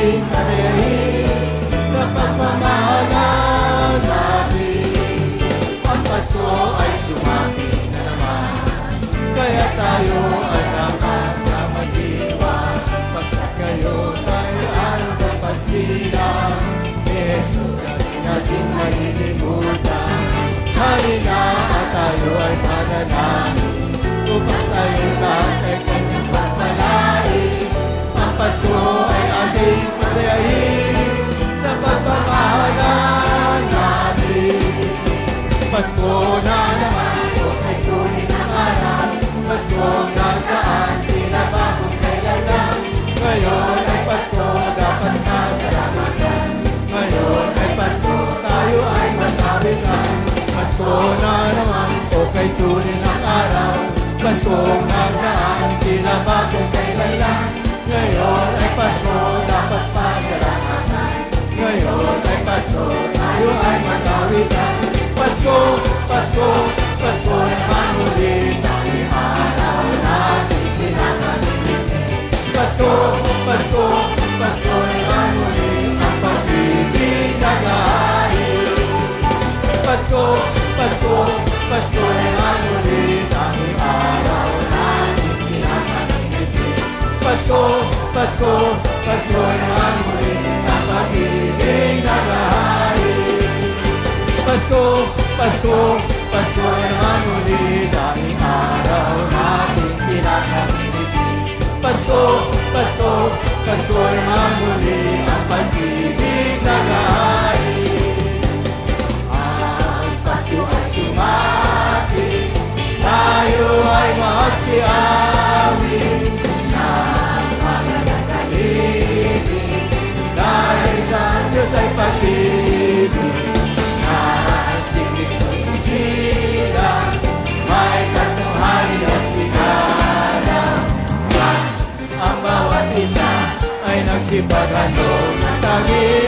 ating pasayahin sa pagmamahalan natin. Ang Pasko ay sumapit na naman, kaya tayo ay dapat na mag-iwan. Pagkat ngayon ay araw ng pagsilang ni Jesus na di natin malilimutan. Halina at tayo ay manalangin upang tayo lahat ay kanyang pagpalain. Ang Pasko ay ating pasayahin sa pagmamahalan natin. Pasko na naman, o kay tuloy ng araw. Pasko nagdaan, tinabagong kailan lang. Ngayon ay Pasko, dapat masalamatan. Ngayon ay Pasko, tayo ay magkabitan. Pasko na naman, o kay tuloy ng araw. Pasko nagdaan, tinabagong kailan lang. Ngayon ay Pasko, dapat pasalamatan. Ngayon ay Pasko, tayo ay magkawitan. Pasko, Pasko, Pasko naman ulit ang araw natin pinakalitin. Pasko, Pasko, Pasko naman ulit ang pag-ibig nag-aari. Pasko, Pasko, Pasko naman ulit ang araw natin pinakalitin. Pasko, Pasko, Pasko naman ulit ang pag-ibig nag-aari. Pasko, Pasko, Pasko naman ulit ang araw natin pinakalitin. Pasko, Pasko, Pasko naman ulit ang pag-ibig nag-aari. Ang Pasko ay sumapit, tayo ay magsiamin ng magandang kaibig, dahil sa Diyos ay pag-ibig. Si Kristo isilang, may katunghaling nagsigalang. Ang bawat isa ay nagsipaghandog ng tangi